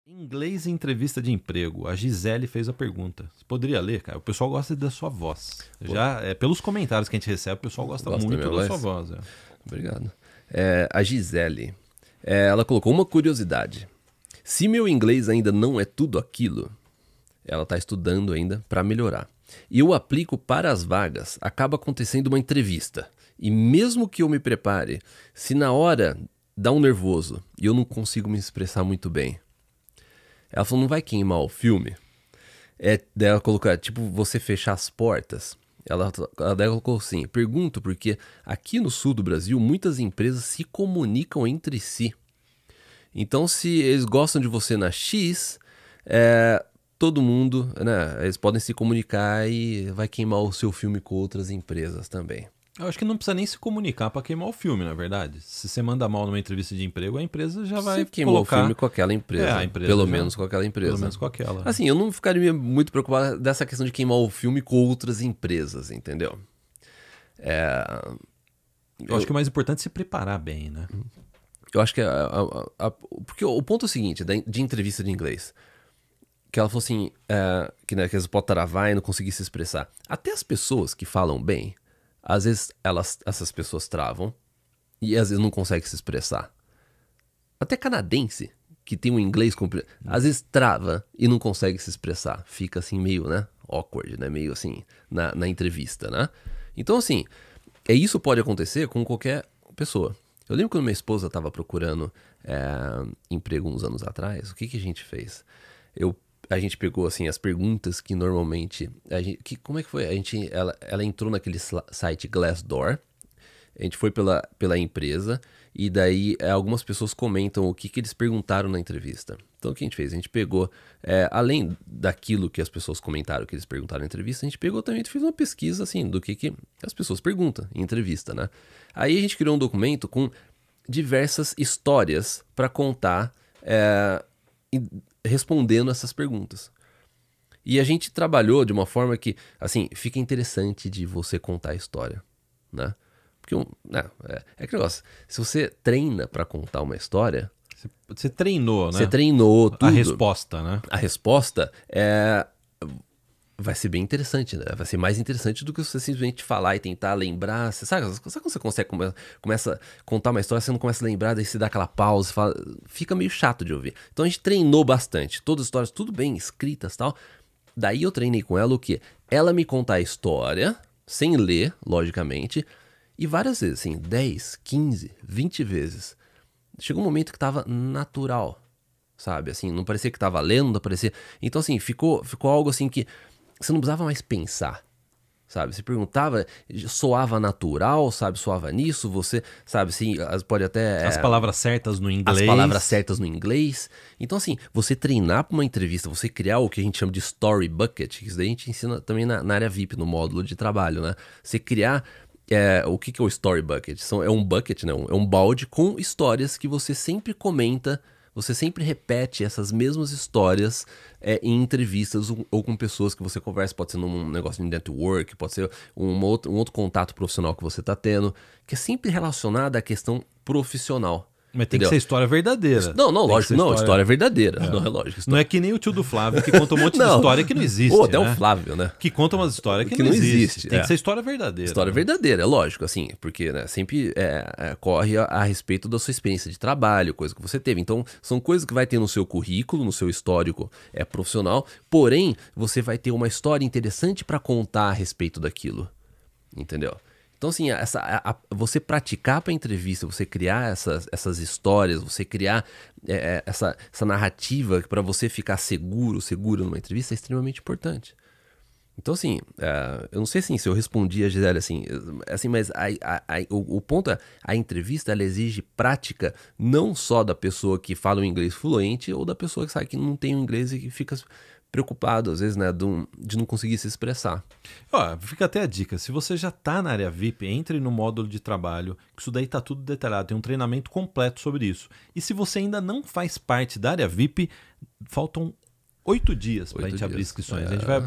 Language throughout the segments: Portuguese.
Inglês em entrevista de emprego. A Gisele fez a pergunta. Você poderia ler, cara? O pessoal gosta da sua voz. Já pelos comentários que a gente recebe, o pessoal gosta muito da sua voz. Obrigado. A Gisele, ela colocou uma curiosidade. Se meu inglês ainda não é tudo aquilo, ela está estudando ainda para melhorar. E eu aplico para as vagas, acaba acontecendo uma entrevista. E mesmo que eu me prepare, se na hora dá um nervoso e eu não consigo me expressar muito bem, ela falou, não vai queimar o filme? Daí ela colocou, tipo, você fechar as portas. Daí ela colocou assim, pergunto porque aqui no sul do Brasil, muitas empresas se comunicam entre si. Então, se eles gostam de você na X, todo mundo, né, eles podem se comunicar e vai queimar o seu filme com outras empresas também. Eu acho que não precisa nem se comunicar para queimar o filme, na verdade. Se você manda mal numa entrevista de emprego, a empresa já vai queimou colocar... o filme com aquela empresa. A empresa pelo menos com aquela empresa. Pelo menos com aquela. Assim, eu não ficaria muito preocupado dessa questão de queimar o filme com outras empresas, entendeu? Eu acho que o mais importante é se preparar bem, né? Eu acho que... porque o ponto é o seguinte, de entrevista de inglês, que ela falou assim, que eles podem travar e não conseguir se expressar. Até as pessoas que falam bem, às vezes essas pessoas travam e às vezes não conseguem se expressar. Até canadense, que tem um inglês às vezes trava e não consegue se expressar. Fica assim meio, né, awkward, né, meio assim, na entrevista, né? Então assim, isso pode acontecer com qualquer pessoa. Eu lembro quando minha esposa estava procurando emprego uns anos atrás, o que a gente fez? A gente pegou assim as perguntas que normalmente como é que foi? Ela entrou naquele site Glassdoor. A gente foi pela empresa e daí algumas pessoas comentam o que eles perguntaram na entrevista. Então o que a gente fez? A gente pegou, além daquilo que as pessoas comentaram que eles perguntaram na entrevista, a gente pegou também e fez uma pesquisa assim do que as pessoas perguntam em entrevista, né? Aí a gente criou um documento com diversas histórias para contar respondendo essas perguntas. E a gente trabalhou de uma forma que, assim, fica interessante de você contar a história, né? Porque que negócio, se você treina para contar uma história... Você treinou, né? Você treinou tudo. A resposta, né? A resposta vai ser bem interessante, né? Vai ser mais interessante do que você simplesmente falar e tentar lembrar. Sabe quando você consegue começa a contar uma história, você não começa a lembrar, daí você dá aquela pausa, fica meio chato de ouvir. Então a gente treinou bastante. Todas as histórias, tudo bem escritas e tal. Daí eu treinei com ela o quê? Ela me contar a história, sem ler, logicamente, e várias vezes, assim, 10, 15, 20 vezes. Chegou um momento que tava natural, sabe? Assim, não parecia que tava lendo, não parecia... Então, assim, ficou algo assim que você não precisava mais pensar, sabe? Você perguntava, soava natural, sabe? Soava nisso, você, sabe? Assim, pode até... As palavras certas no inglês. As palavras certas no inglês. Então, assim, você treinar para uma entrevista, você criar o que a gente chama de story bucket, isso daí a gente ensina também na área VIP, no módulo de trabalho, né? Você criar... o que é o story bucket? É um bucket, não? É um balde com histórias que você sempre comenta, você sempre repete essas mesmas histórias em entrevistas ou com pessoas que você conversa. Pode ser num negócio de network, pode ser um outro contato profissional que você está tendo, que é sempre relacionado à questão profissional. Mas tem que ser história verdadeira. Não, lógico, não, história verdadeira. Não é lógico. Não é que nem o tio do Flávio que conta um monte de história que não existe. Até o Flávio, né? Que conta umas histórias que não existe. Tem que ser história verdadeira. História verdadeira, é lógico, assim, porque né, sempre corre a respeito da sua experiência de trabalho, coisa que você teve. Então, são coisas que vai ter no seu currículo, no seu histórico profissional, porém, você vai ter uma história interessante para contar a respeito daquilo. Entendeu? Então, assim, você praticar para entrevista, você criar essas histórias, você criar essa narrativa para você ficar seguro numa entrevista é extremamente importante. Então, assim, eu não sei assim, se eu respondi a Gisele assim mas o ponto é, a entrevista ela exige prática não só da pessoa que fala o inglês fluente ou da pessoa que sabe que não tem o inglês e que fica preocupado, às vezes, né, de não conseguir se expressar. Fica até a dica, se você já está na área VIP, entre no módulo de trabalho, que isso daí está tudo detalhado, tem um treinamento completo sobre isso. E se você ainda não faz parte da área VIP, faltam 8 dias para a gente abrir inscrições. A gente vai,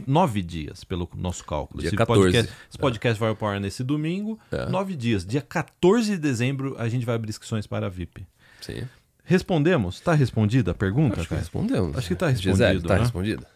9 dias pelo nosso cálculo. Dia 14. Esse podcast vai ao ar nesse domingo, 9 dias. Dia 14 de dezembro a gente vai abrir inscrições para a VIP. Sim. Respondemos? Tá respondida a pergunta, Acho que cara? respondemos. Acho que tá Gisele, respondido, tá né? respondido?